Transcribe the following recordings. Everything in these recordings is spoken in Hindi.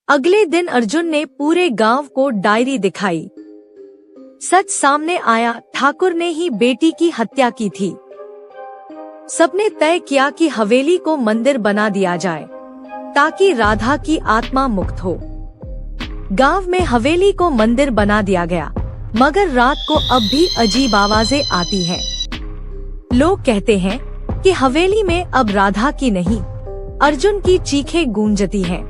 अगले दिन अर्जुन ने पूरे गांव को डायरी दिखाई। सच सामने आया, ठाकुर ने ही बेटी की हत्या की थी। सबने तय किया कि हवेली को मंदिर बना दिया जाए ताकि राधा की आत्मा मुक्त हो। गांव में हवेली को मंदिर बना दिया गया, मगर रात को अब भी अजीब आवाजें आती हैं। लोग कहते हैं कि हवेली में अब राधा की नहीं, अर्जुन की चीखें गूंजती हैं।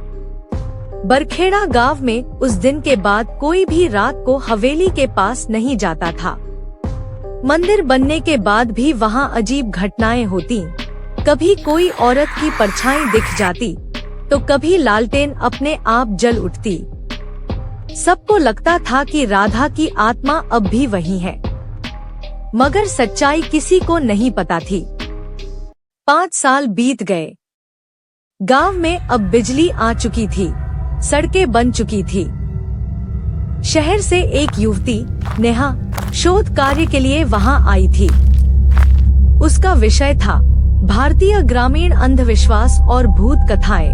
बरखेड़ा गांव में उस दिन के बाद कोई भी रात को हवेली के पास नहीं जाता था। मंदिर बनने के बाद भी वहां अजीब घटनाएं होती। कभी कोई औरत की परछाई दिख जाती, तो कभी लालटेन अपने आप जल उठती। सबको लगता था कि राधा की आत्मा अब भी वही है, मगर सच्चाई किसी को नहीं पता थी। 5 साल बीत गए। गांव में अब बिजली आ चुकी थी, सड़कें बन चुकी थी। शहर से एक युवती नेहा शोध कार्य के लिए वहां आई थी। उसका विषय था भारतीय ग्रामीण अंधविश्वास और भूत कथाएं।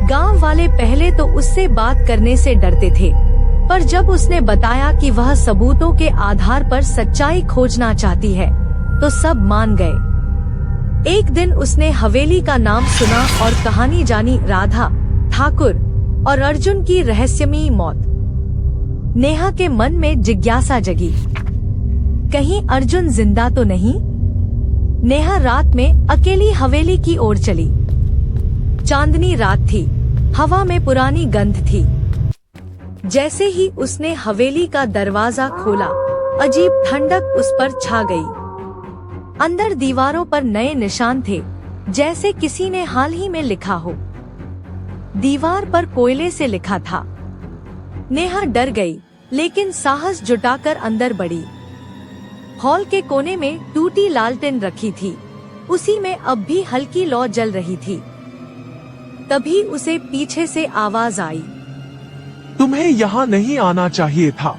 गांव वाले पहले तो उससे बात करने से डरते थे, पर जब उसने बताया कि वह सबूतों के आधार पर सच्चाई खोजना चाहती है, तो सब मान गए। एक दिन उसने हवेली का नाम सुना और कहानी जानी, राधा, ठाकुर और अर्जुन की रहस्यमयी मौत। नेहा के मन में जिज्ञासा जगी, कहीं अर्जुन जिंदा तो नहीं? नेहा रात में अकेली हवेली की ओर चली। चांदनी रात थी, हवा में पुरानी गंध थी। जैसे ही उसने हवेली का दरवाजा खोला, अजीब ठंडक उस पर छा गई। अंदर दीवारों पर नए निशान थे, जैसे किसी ने हाल ही में लिखा हो। दीवार पर कोयले से लिखा था। नेहा डर गई, लेकिन साहस जुटाकर अंदर बढ़ी। हॉल के कोने में टूटी लालटेन रखी थी, उसी में अब भी हल्की लौ जल रही थी। तभी उसे पीछे से आवाज आई, तुम्हें यहाँ नहीं आना चाहिए था।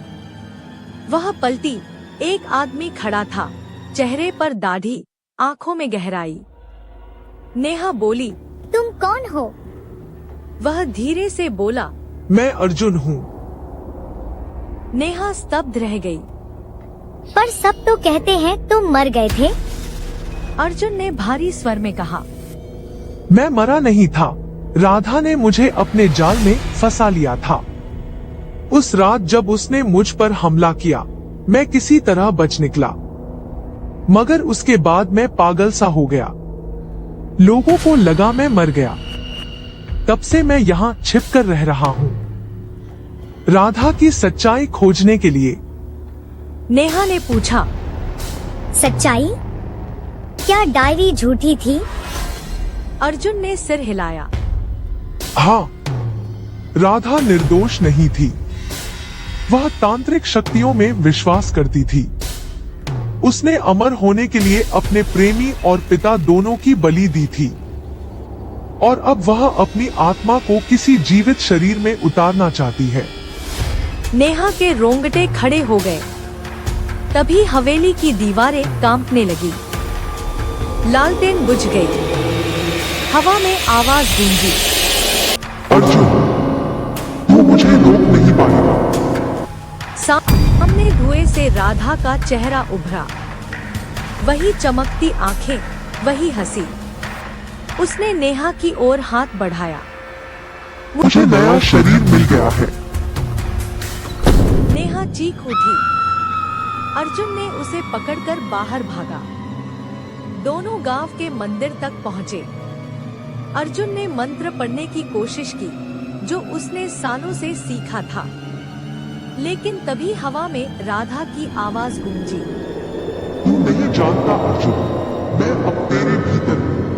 वह पलटी। एक आदमी खड़ा था, चेहरे पर दाढ़ी, आंखों में गहराई। नेहा बोली, तुम कौन हो? वह धीरे से बोला, मैं अर्जुन हूँ। नेहा स्तब्ध रह गई। पर सब तो कहते हैं तुम मर गए थे। अर्जुन ने भारी स्वर में कहा, मैं मरा नहीं था, राधा ने मुझे अपने जाल में फंसा लिया था। उस रात जब उसने मुझ पर हमला किया, मैं किसी तरह बच निकला, मगर उसके बाद मैं पागल सा हो गया। लोगों को लगा मैं मर गया। तब से मैं यहाँ छिप कर रह रहा हूँ, राधा की सच्चाई खोजने के लिए। नेहा ने पूछा, सच्चाई? क्या डायरी झूठी थी? अर्जुन ने सिर हिलाया। हाँ, राधा निर्दोष नहीं थी। वह तांत्रिक शक्तियों में विश्वास करती थी। उसने अमर होने के लिए अपने प्रेमी और पिता दोनों की बलि दी थी, और अब वह अपनी आत्मा को किसी जीवित शरीर में उतारना चाहती है। नेहा के रोंगटे खड़े हो गए। तभी हवेली की दीवारें कांपने लगी। लालटेन बुझ गई। हवा में आवाज गूंजी, अर्जुन, तू मुझे रोक नहीं पाएगा। सामने धुएं से राधा का चेहरा उभरा। वही चमकती आंखें, वही हंसी। उसने नेहा की ओर हाथ बढ़ाया। मुझे नया शरीर मिल गया है। नेहा चीख उठी। अर्जुन ने उसे पकड़कर बाहर भागा। दोनों गांव के मंदिर तक पहुंचे। अर्जुन ने मंत्र पढ़ने की कोशिश की, जो उसने सालों से सीखा था, लेकिन तभी हवा में राधा की आवाज गूंजी, तू नहीं जानता अर्जुन, मैं अब तेरे भीतर हूँ।